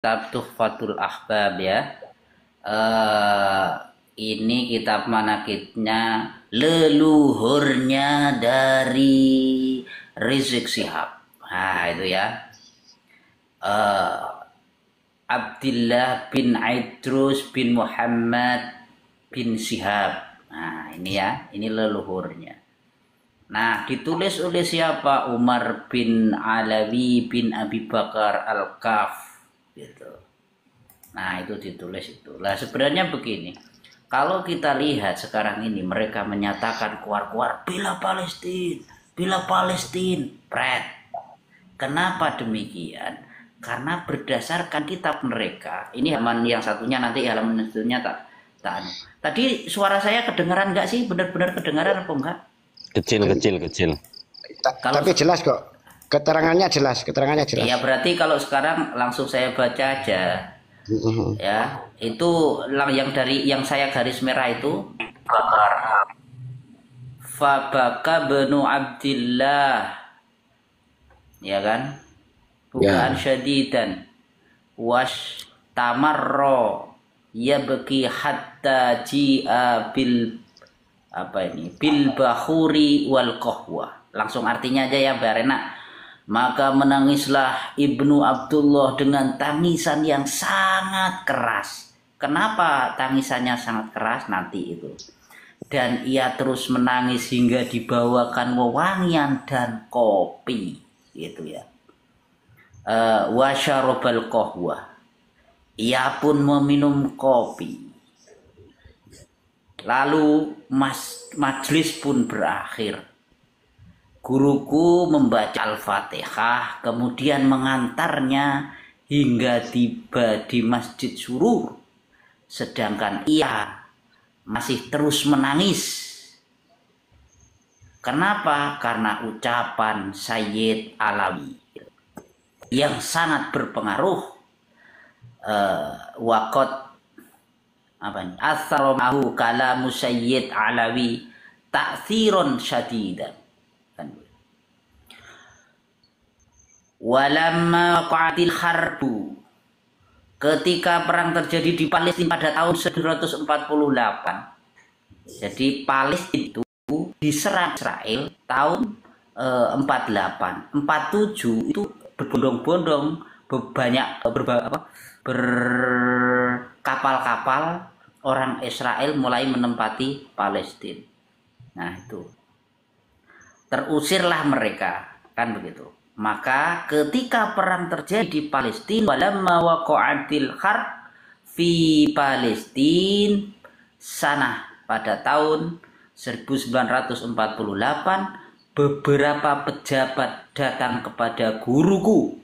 Kitab Tuhfatul Ahbab ya. Ini kitab manakibnya leluhurnya dari Rizik Syihab. Nah itu ya. Abdullah bin Idrus bin Muhammad bin Syihab. Nah ini ya, ini leluhurnya. Nah ditulis oleh siapa? Umar bin Alawi bin Abi Bakar Al-Kaf gitu. Nah itu ditulis itu. Lah sebenarnya begini, kalau kita lihat sekarang ini mereka menyatakan kuar-kuar bela Palestina, bela Palestina, pret. Kenapa demikian? Karena berdasarkan kitab mereka, ini halaman yang satunya, nanti halaman satunya tak. Tadi suara saya kedengaran nggak sih? Benar-benar kedengaran apa enggak? Kecil. Tapi jelas kok. Keterangannya jelas. Ya berarti kalau sekarang langsung saya baca aja. Ya, itu yang dari yang saya garis merah itu Fabaka benu Abdillah. Ya kan? Bukan syadidan. Was tamarro yabki hatta ji'a bil bil bahuri wal qahwa. Langsung artinya aja ya biar enak. Maka menangislah Ibnu Abdullah dengan tangisan yang sangat keras. Kenapa tangisannya sangat keras? Nanti itu. Dan ia terus menangis hingga dibawakan wewangian dan kopi, gitu ya. Wa syarabal qahwa. Ia pun meminum kopi. Lalu majlis pun berakhir. Guruku membaca Al-Fatihah, kemudian mengantarnya hingga tiba di Masjid Surur. Sedangkan ia masih terus menangis. Kenapa? Karena ucapan Sayyid Alawi yang sangat berpengaruh. Waqat atharahu kalamu Sayyid Alawi ta'thiron syadidan. Walamma waqa'atil harbu, ketika perang terjadi di Palestina pada tahun 1948. Jadi Palestina itu diserang Israel tahun 48. 47 itu berbondong-bondong banyak berkapal-kapal orang Israel mulai menempati Palestina. Nah itu terusirlah mereka, kan begitu. Maka ketika perang terjadi di Palestina, walamma waqa'atil harb fi Palestina sana, pada tahun 1948, beberapa pejabat datang kepada guruku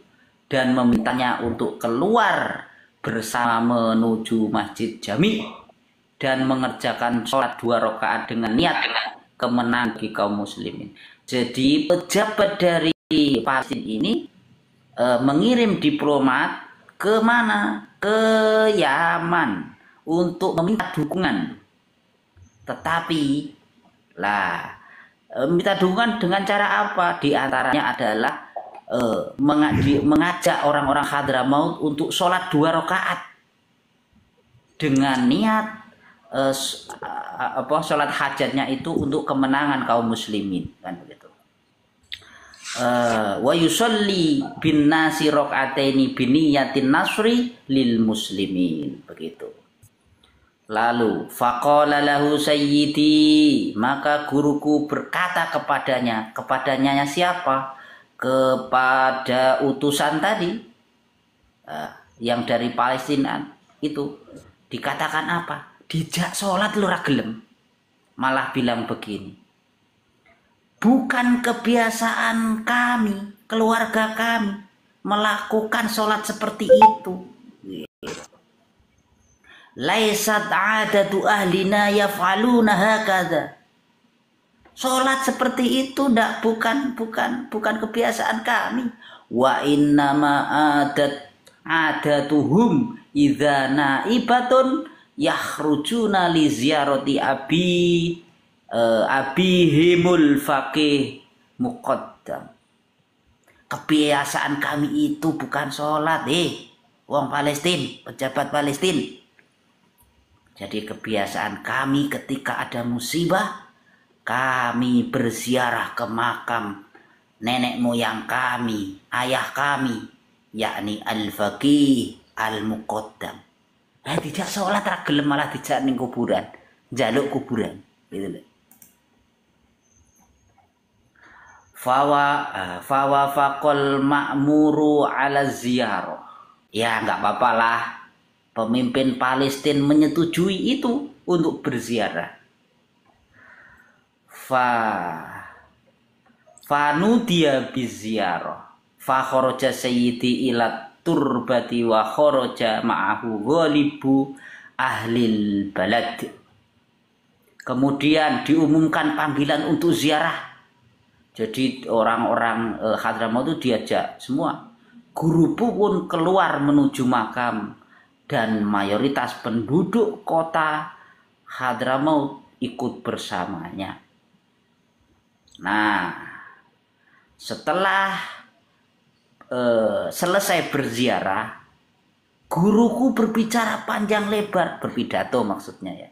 dan memintanya untuk keluar bersama menuju Masjid Jami dan mengerjakan sholat 2 rakaat dengan niat kemenangan bagi kaum muslimin. Jadi pejabat dari Palestina ini mengirim diplomat ke mana? Ke Yaman untuk meminta dukungan. Tetapi minta dukungan dengan cara apa? Di antaranya adalah mengajak orang-orang Hadramaut untuk sholat 2 rakaat dengan niat sholat hajatnya itu untuk kemenangan kaum muslimin, kan begitu. Wa yusalli bin nasi rakaataini biniyatin nasri lil muslimin, begitu. Lalu faqala lahu sayyidi, maka guruku berkata kepadanya siapa? Kepada utusan tadi yang dari Palestina itu dikatakan apa? Dijak sholat lu ragelem, malah bilang begini, bukan kebiasaan kami, keluarga kami melakukan sholat seperti itu. Laisat adatu ahlina yaf'aluna hakadha. Sholat seperti itu bukan kebiasaan kami. Wa innama adatuhum idza naibatun yakhrujuna li ziyarati abihimul faqih muqaddam. Kebiasaan kami itu bukan sholat, wong Palestina, pejabat Palestina. Jadi kebiasaan kami ketika ada musibah, kami berziarah ke makam nenek moyang kami, ayah kami, yakni Al-Faqih Al-Muqaddam. Tidak sholat gelem malah dijak ning kuburan, jaluk kuburan, gitu loh. Fawa faqal ma'muru ala ziyarah. Ya nggak apa-apa lah, pemimpin Palestina menyetujui itu untuk berziarah. Fanudia biziarah. Fa kharaja sayyidi ila turbati wa kharaja ma'ahu ghalibu ahlil balad. Kemudian diumumkan panggilan untuk ziarah. Jadi orang-orang Hadramaut itu diajak semua. Guru pun keluar menuju makam dan mayoritas penduduk kota Hadramaut ikut bersamanya. Nah, setelah selesai berziarah, guruku berbicara panjang lebar, berpidato maksudnya ya.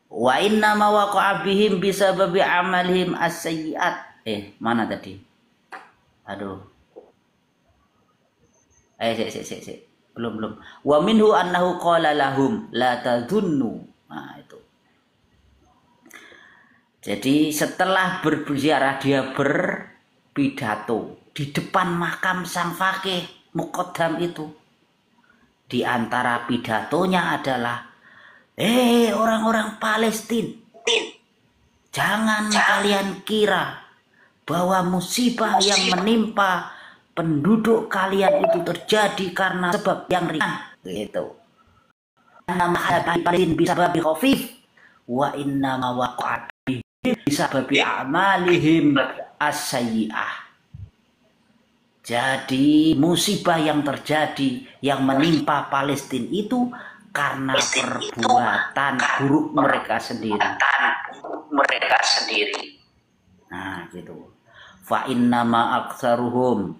Wa inna ma waqa'a bihim bisababi amalihim as-sayyi'at. Mana tadi? Aduh. Belum. Wa minhu annahu qala lahum la tadhunnu. Nah, itu. Jadi setelah berziarah dia berpidato di depan makam sang faqih Muqaddam itu. Di antara pidatonya adalah orang-orang Palestina, jangan kalian kira bahwa musibah yang menimpa penduduk kalian itu terjadi karena sebab yang ringan, gitu. Nama Palestina bisa babi khafif, wa inna ma waqa'at bisa babi amalihim as-sayyi'ah. Jadi musibah yang terjadi yang menimpa Palestina itu karena perbuatan buruk mereka sendiri. Nah, gitu. Fa inna ma aktsaruhum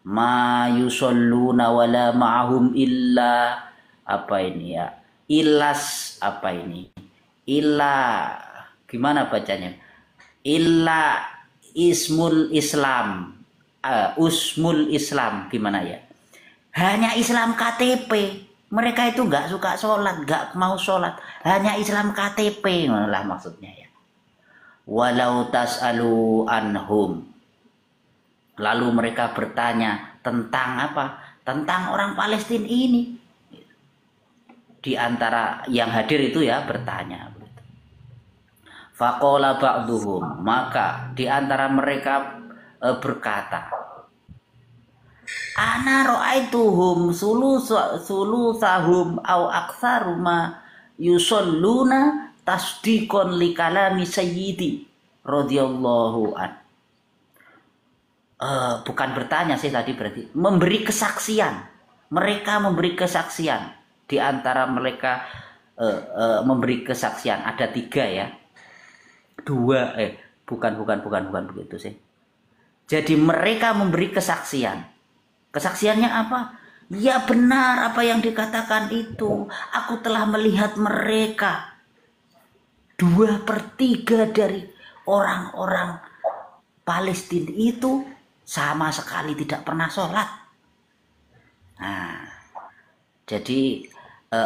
ma yusalluna wala ma'ahum illa gimana bacanya? Illa ismul Islam. Usmul Islam gimana ya? Hanya Islam KTP. Mereka itu nggak suka sholat, nggak mau sholat, hanya Islam KTP lah maksudnya ya. Walau tas'alu anhum. Lalu mereka bertanya tentang apa? Tentang orang Palestina ini. Di antara yang hadir itu ya bertanya. Faqala ba'duhum, maka di antara mereka berkata, ana ra'aituhum sulusahum au aktsaruma yusalluna tasdiqan li kalami sayyidi radhiyallahu an. Bukan bertanya sih tadi, berarti memberi kesaksian. Mereka memberi kesaksian. Di antara mereka memberi kesaksian ada 3 ya. 2 bukan begitu sih. Jadi mereka memberi kesaksian. Kesaksiannya apa? Ya benar apa yang dikatakan itu. Aku telah melihat mereka 2/3 dari orang-orang Palestina itu sama sekali tidak pernah sholat. Nah, jadi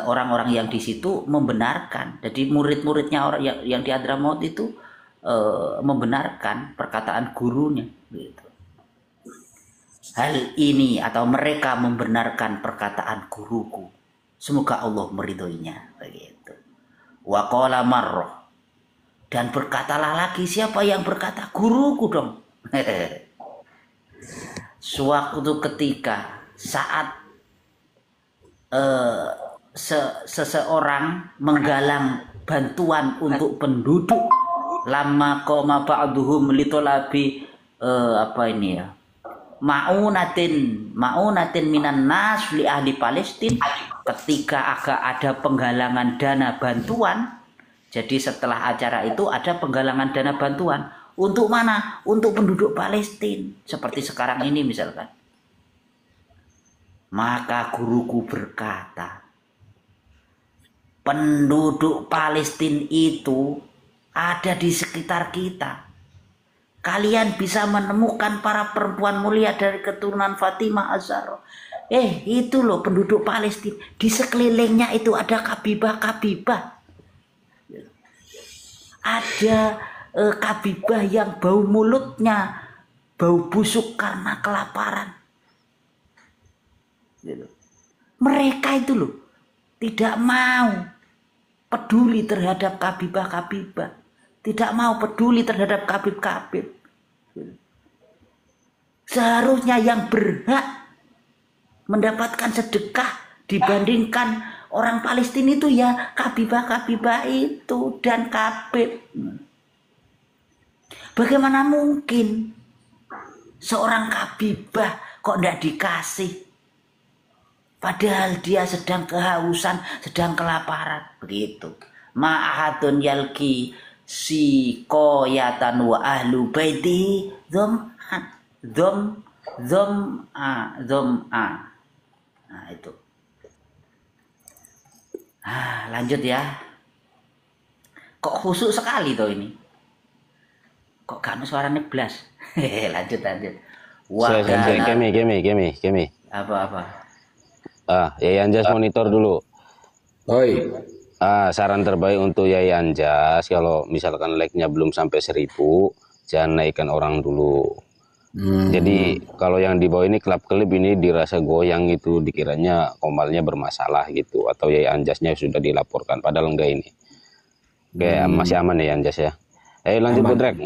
orang-orang yang di situ membenarkan. Jadi murid-muridnya orang yang di Hadramaut itu membenarkan perkataan gurunya. Gitu. Hal ini atau mereka membenarkan perkataan guruku. Semoga Allah meridhoinya. Begitu. Wa qala marrah. Dan berkatalah lagi, siapa yang berkata? Guruku dong. Suatu ketika saat seseorang menggalang bantuan untuk penduduk, lama qoma ba'duhum litolabi ma'unatin minan nas li ahli Palestina. Ketika agak ada penggalangan dana bantuan, jadi setelah acara itu ada penggalangan dana bantuan untuk mana? Untuk penduduk Palestina seperti sekarang ini misalkan. Maka guruku berkata, penduduk Palestina itu ada di sekitar kita. Kalian bisa menemukan para perempuan mulia dari keturunan Fatimah Az-Zahra. Itu loh penduduk Palestina. Di sekelilingnya itu ada kabibah-kabibah. Ada kabibah yang bau mulutnya bau busuk karena kelaparan. Mereka itu loh tidak mau peduli terhadap kabibah-kabibah, tidak mau peduli terhadap kabib-kabib. Seharusnya yang berhak mendapatkan sedekah dibandingkan orang Palestina itu ya kabibah-kabibah itu dan kabib. Bagaimana mungkin seorang kabibah kok tidak dikasih? Padahal dia sedang kehausan, sedang kelaparan. Begitu. Ma'ahadun yalki si koyatan wa ahlu baiti dhom'a. Nah itu. Lanjut ya. Kok khusuk sekali toh ini? Kok gak suaranya blas? lanjut. Kemi. Apa? Yai Anjas monitor dulu. Oi. Saran terbaik untuk Yai Anjas, kalau misalkan like-nya belum sampai 1000, jangan naikkan orang dulu. Jadi kalau yang di bawah ini klip ini dirasa goyang itu, dikiranya komalnya bermasalah gitu, atau Yai Anjasnya sudah dilaporkan, padahal enggak ini. Kayak masih aman ya Anjas ya. Lanjut Budrek.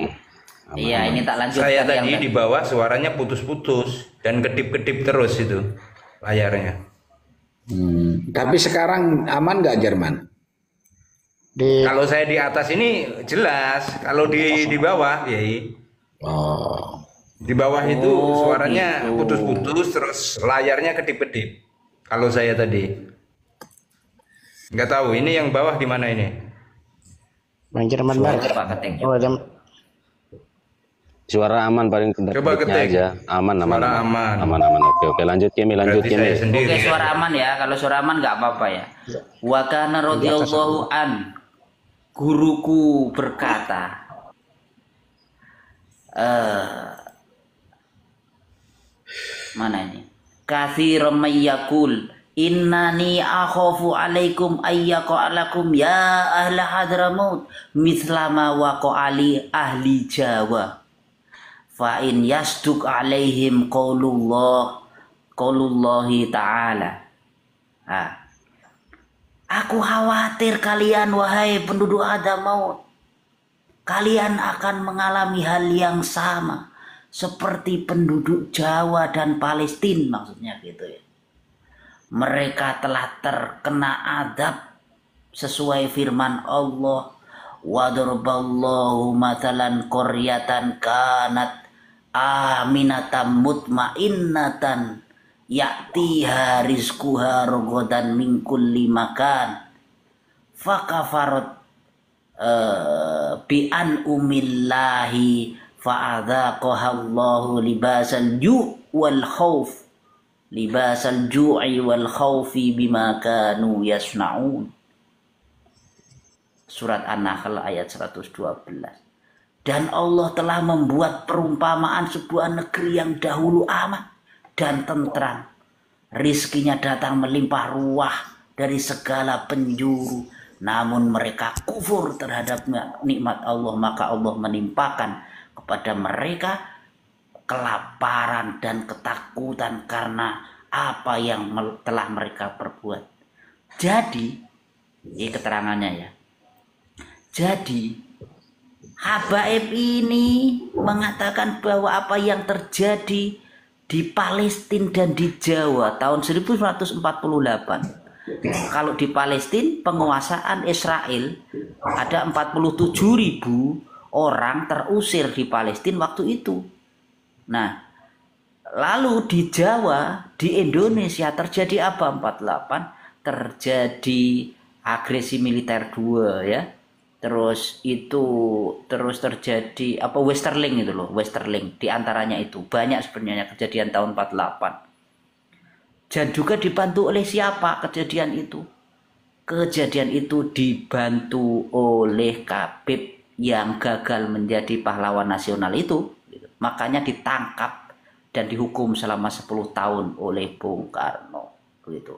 Iya, ini tak lanjut. Saya tadi di bawah suaranya putus-putus dan kedip-kedip terus itu layarnya. Tapi sekarang aman nggak Jerman? Kalau saya di atas ini jelas, kalau di bawah, Yai. Di bawah itu suaranya gitu. Putus-putus, terus layarnya kedip-kedip. Kalau saya tadi, nggak tahu. Ini yang bawah di mana ini? Bang Jerman banget. Suara aman paling kedekatnya aja. Aman. Oke, lanjut Kemi. Oke, suara aman ya. Kalau suara aman nggak apa-apa ya. Wa kana radhiyallahu an, guruku berkata, mana ini? Katsiran mayyakul innani akhafu alaikum ayyaqalakum ya ahla Hadramaut mislama waqa'ali ahli Jawa. Fa in yasduk alaihim qaulullahi ta'ala. Aku khawatir kalian wahai penduduk Hadramaut, kalian akan mengalami hal yang sama seperti penduduk Jawa dan Palestina, maksudnya gitu ya. Mereka telah terkena adab sesuai firman Allah, wa daraballahu mathalan qaryatan kanat aminatan mutmainnatan ya'tiha rizquha ragadan min kulli makan fakafarat bi an umillahi fa'adzaqahallahu libasal ju'i wal khawfi bima kanu yasna'un. Surat An-Nahl ayat 112. Dan Allah telah membuat perumpamaan sebuah negeri yang dahulu aman dan tentram. Rizkinya datang melimpah ruah dari segala penjuru. Namun mereka kufur terhadap nikmat Allah, maka Allah menimpakan kepada mereka kelaparan dan ketakutan karena apa yang telah mereka perbuat. Jadi, ini keterangannya ya. Jadi Habaib ini mengatakan bahwa apa yang terjadi di Palestina dan di Jawa tahun 1948. Kalau di Palestina penguasaan Israel ada 47.000 orang terusir di Palestina waktu itu. Nah, lalu di Jawa, di Indonesia terjadi apa 48? Terjadi agresi militer 2 ya. Terus terjadi apa Westerling itu loh, Westerling di antaranya itu banyak sebenarnya kejadian tahun 48. Dan juga dibantu oleh siapa kejadian itu? Kejadian itu dibantu oleh Khabib yang gagal menjadi pahlawan nasional itu. Makanya ditangkap dan dihukum selama 10 tahun oleh Bung Karno. Begitu.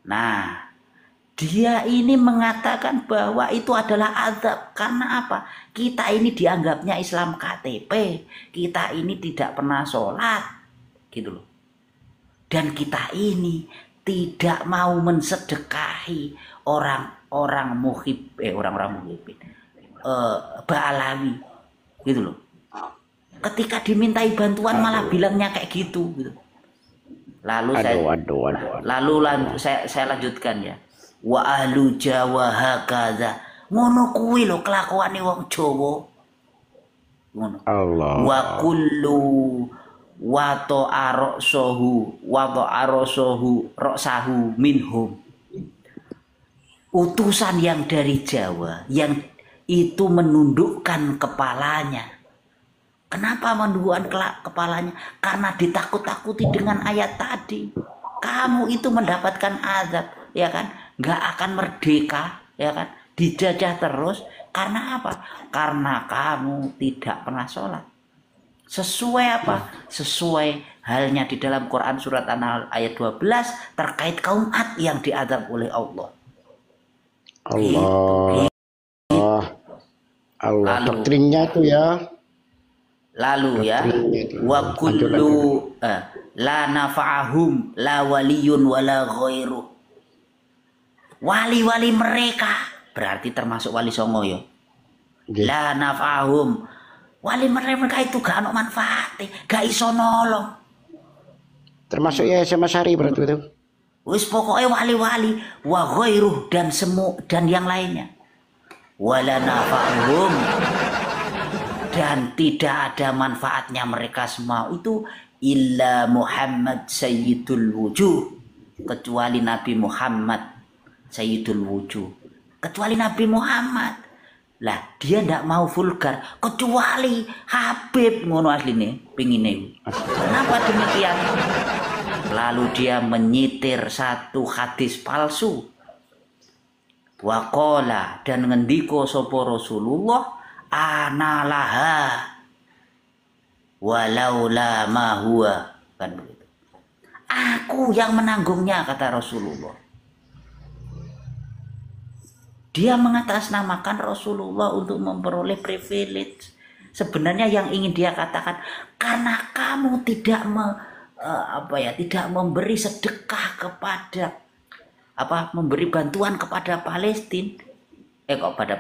Nah, dia ini mengatakan bahwa itu adalah azab. Karena apa? Kita ini dianggapnya Islam KTP. Kita ini tidak pernah sholat. Gitu loh. Dan kita ini tidak mau mensedekahi orang-orang muhibin, Ba'alawi, gitu loh. Ketika dimintai bantuan malah bilangnya kayak gitu. Lalu saya lanjutkan ya. Wa ahlu Jawa hakadha. Ngono kuwi lho kelakuane wong Jawa. Ngono. Allah. Wa kullu wa ta'arasahu ra'sahu minhum. Utusan yang dari Jawa yang itu menundukkan kepalanya. Kenapa menundukkan kepalanya? Karena ditakut-takuti dengan ayat tadi. Kamu itu mendapatkan azab, ya kan? Nggak akan merdeka, ya kan? Dijajah terus. Karena apa? Karena kamu tidak pernah sholat. Sesuai apa? Sesuai halnya di dalam Quran surat An-Nahl ayat 12 terkait kaum Ad yang diazab oleh Allah. Allah doktrinnya itu ya. Lalu ya, wa kullu la nafa'ahum la waliyun wala ghairu. Wali-wali mereka berarti termasuk wali songo ya. La nafa'ahum. Wali mereka itu gak ada manfaatnya, gak iso nolong. Termasuk ya SMA Sari berarti itu. Wis pokoknya wali-wali wa ghairuh dan yang lainnya. Wala nafa'hum dan tidak ada manfaatnya mereka semua itu illa Muhammad Sayyidul Wujuh, kecuali Nabi Muhammad Sayyidul Wujuh, kecuali Nabi Muhammad. Lah dia ndak mau vulgar kecuali Habib ngono asline pengine. Kenapa demikian? Lalu dia menyitir satu hadis palsu. Waqala dan ngendiko sapa Rasulullah analaha walaula ma huwa, kan begitu. Aku yang menanggungnya kata Rasulullah. Dia mengatasnamakan Rasulullah untuk memperoleh privilege. Sebenarnya yang ingin dia katakan, karena kamu tidak tidak memberi sedekah kepada memberi bantuan kepada Palestina. Kepada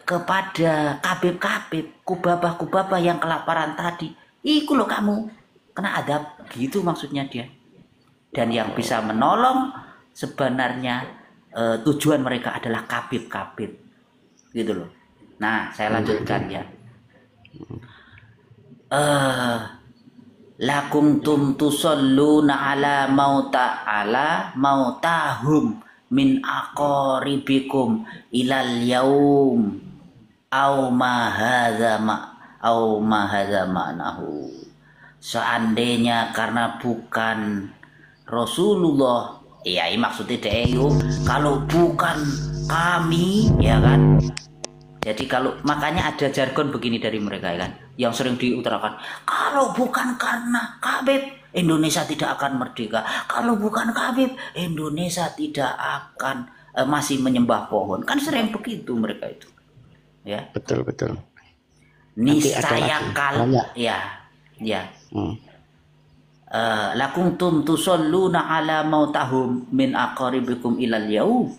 Khabib, kubabah yang kelaparan tadi. Iku lo kamu kena adab, gitu maksudnya dia. Dan yang bisa menolong sebenarnya tujuan mereka adalah Khabib, gitu loh. Nah, saya lanjutkan ya. Lakum tum tusalluna ala mautahum min aqaribikum ilal yaum au ma hadza ma'nahu. Seandainya karena bukan Rasulullah, ya ini maksudnya kalau bukan kami, ya kan. Jadi kalau makanya ada jargon begini dari mereka, ya kan, yang sering diutarakan, kalau bukan karena Khabib Indonesia tidak akan merdeka. Kalau bukan Khabib Indonesia tidak akan masih menyembah pohon. Kan sering begitu mereka itu. Ya. Betul. Niscaya lakum tum tusalluna ala mautahum min aqaribikum ilal yaum.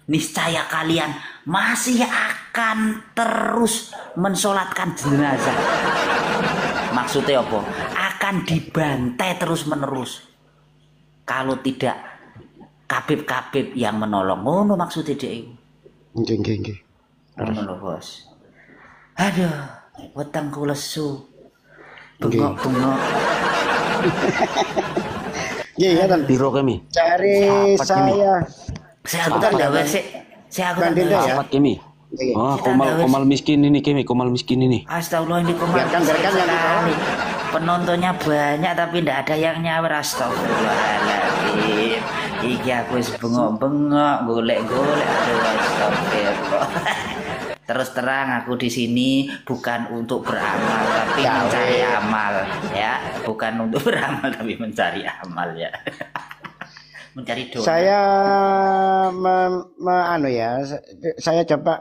Niscaya kalian masih akan terus mensolatkan jenazah. Maksudnya apa? Akan dibantai terus menerus kalau tidak Khabib yang menolong. Ngono maksudnya dia. Nggih. Ngono bos. Aduh, wetengku lesu. Bengok-bengok. Iya kan Biro kami. Cari saya. Saya akan dawe sik. Saya akan dawe. Sahabat kami. Oh, komal miskin ini kami, komal miskin ini. Astagfirullah, ini komal. Biarkan yang di bawah. penontonnya banyak tapi ndak ada yang nyawer. Astagfirullahaladzim. Iki aku wis bengok-bengok, golek-golek, aduh astagfirullah. Terus terang aku di sini bukan untuk beramal tapi mencari amal ya, bukan untuk beramal tapi mencari amal ya. Mencari doa. Saya saya coba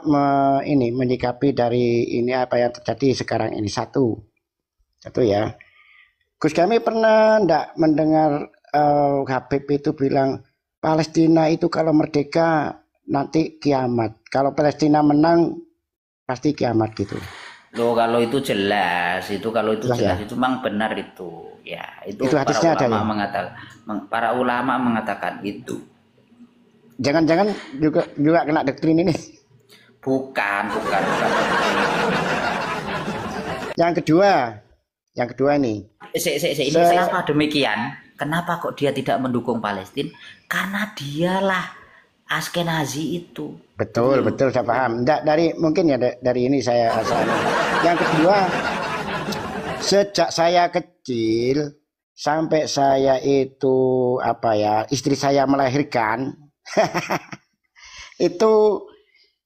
menyikapi dari ini apa yang terjadi sekarang ini satu ya. Gus kami pernah ndak mendengar Habib itu bilang Palestina itu kalau merdeka nanti kiamat, kalau Palestina menang pasti kiamat gitu. Loh kalau itu jelas, itu kalau itu jelas ya? itu memang benar itu. Ya, itu hadisnya para ulama ada ya? para ulama mengatakan itu. Jangan-jangan juga kena doktrin ini. Bukan. Yang kedua nih. Ini kenapa demikian? Kenapa kok dia tidak mendukung Palestina? Karena dialah Askenazi itu. Betul, saya paham. Mungkin ya dari ini saya asalnya. Yang kedua, sejak saya kecil sampai saya itu istri saya melahirkan itu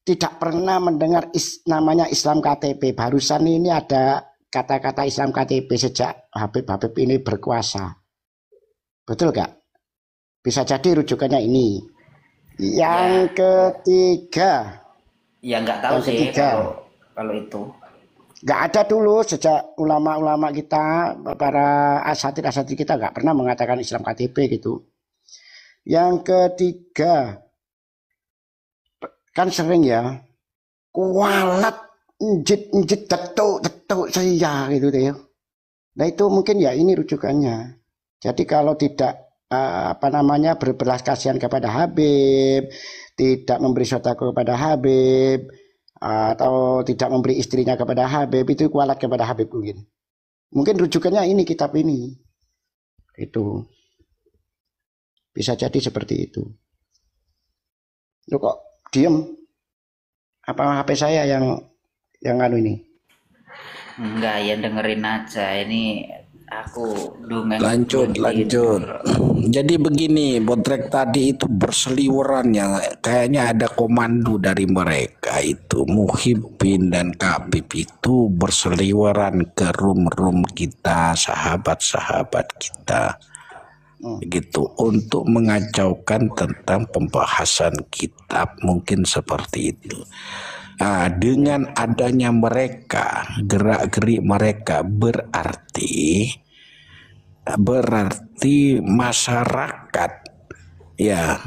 tidak pernah mendengar namanya Islam KTP. Barusan ini ada kata-kata Islam KTP sejak Habib ini berkuasa. Betul gak? Bisa jadi rujukannya ini. Yang ketiga. Ya nggak tahu sih kalau itu. Nggak ada dulu sejak ulama-ulama kita, para asatid kita nggak pernah mengatakan Islam KTP gitu. Yang ketiga, kan sering ya, kualat, njit, tetuk saya gitu deh. Nah itu mungkin ya ini rujukannya. Jadi kalau tidak berbelas kasihan kepada Habib, tidak memberi sedekah kepada Habib, atau tidak memberi istrinya kepada Habib, itu kualat kepada Habib mungkin rujukannya ini kitab ini. Itu bisa jadi seperti itu. Lu kok diem? Apa HP saya yang ini? Enggak, ya dengerin aja. Ini aku dongeng. Lanjut. Jadi begini, Botrek tadi itu berseliweran ya, kayaknya ada komando dari mereka itu. Muhyiddin dan Habib itu berseliweran ke room kita, sahabat-sahabat kita. Begitu untuk mengacaukan tentang pembahasan kitab, mungkin seperti itu. Nah, dengan adanya mereka, gerak-gerik mereka berarti masyarakat ya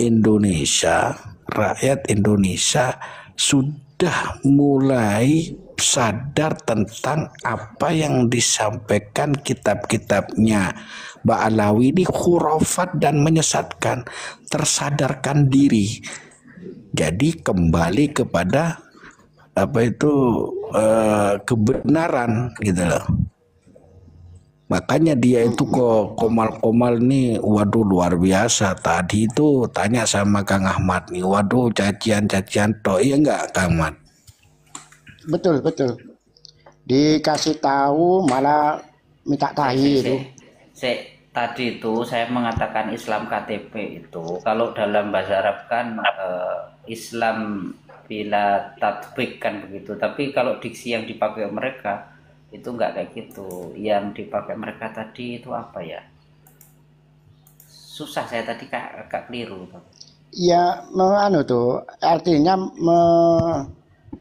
Indonesia, rakyat Indonesia sudah mulai sadar tentang apa yang disampaikan kitab-kitabnya Mbak Alawi ini khurafat dan menyesatkan, tersadarkan diri. Jadi kembali kepada kebenaran gitu loh. Makanya dia itu kok Komal nih, waduh luar biasa. Tadi itu tanya sama Kang Ahmad nih, waduh cacian toh, iya enggak Kang Ahmad? Betul. Dikasih tahu malah minta tahi itu. Tadi itu saya mengatakan Islam KTP itu kalau dalam bahasa Arab kan Islam bila tatbik kan begitu. Tapi kalau diksi yang dipakai mereka itu enggak kayak gitu. Yang dipakai mereka tadi itu apa ya? Susah, saya tadi agak keliru. Ya, artinya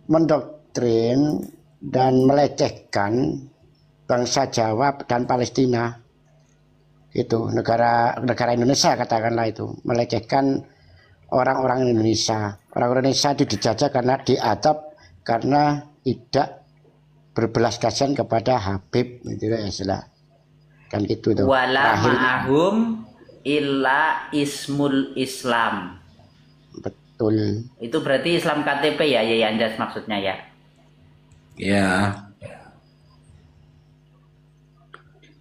mendoktrin dan melecehkan bangsa Jawa dan Palestina. Itu negara Indonesia katakanlah, itu melecehkan orang-orang Indonesia. Orang Indonesia itu dijajah karena diadab karena tidak berbelas kasihan kepada Habib, itu ya istilah kan gitu tuh. Wala ma'ahum illa ismul Islam. Betul. Itu berarti Islam KTP ya Anjas maksudnya ya? Ya.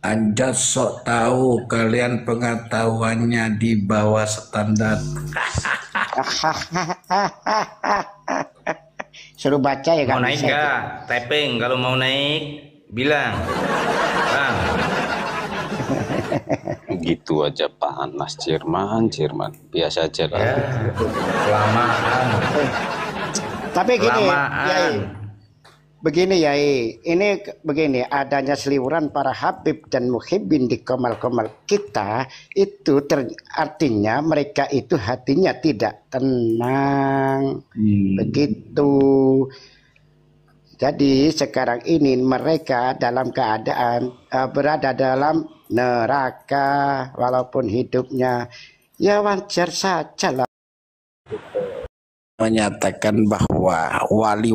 Anjas sok tahu, kalian pengetahuannya di bawah standar. Suruh baca ya kan. Mau naik nggak? Tapping kalau mau naik bilang. Bang. gitu aja panas, Jerman. Biasa aja lah. Ya, kelamaan. Tapi gini, Kelamaan. Yai, begini Yai, ini begini, adanya seliburan para habib dan muhibbin di komal-komal kita itu artinya mereka itu hatinya tidak tenang, begitu. Jadi sekarang ini mereka dalam keadaan berada dalam neraka walaupun hidupnya ya wajar saja lah. Menyatakan bahwa wali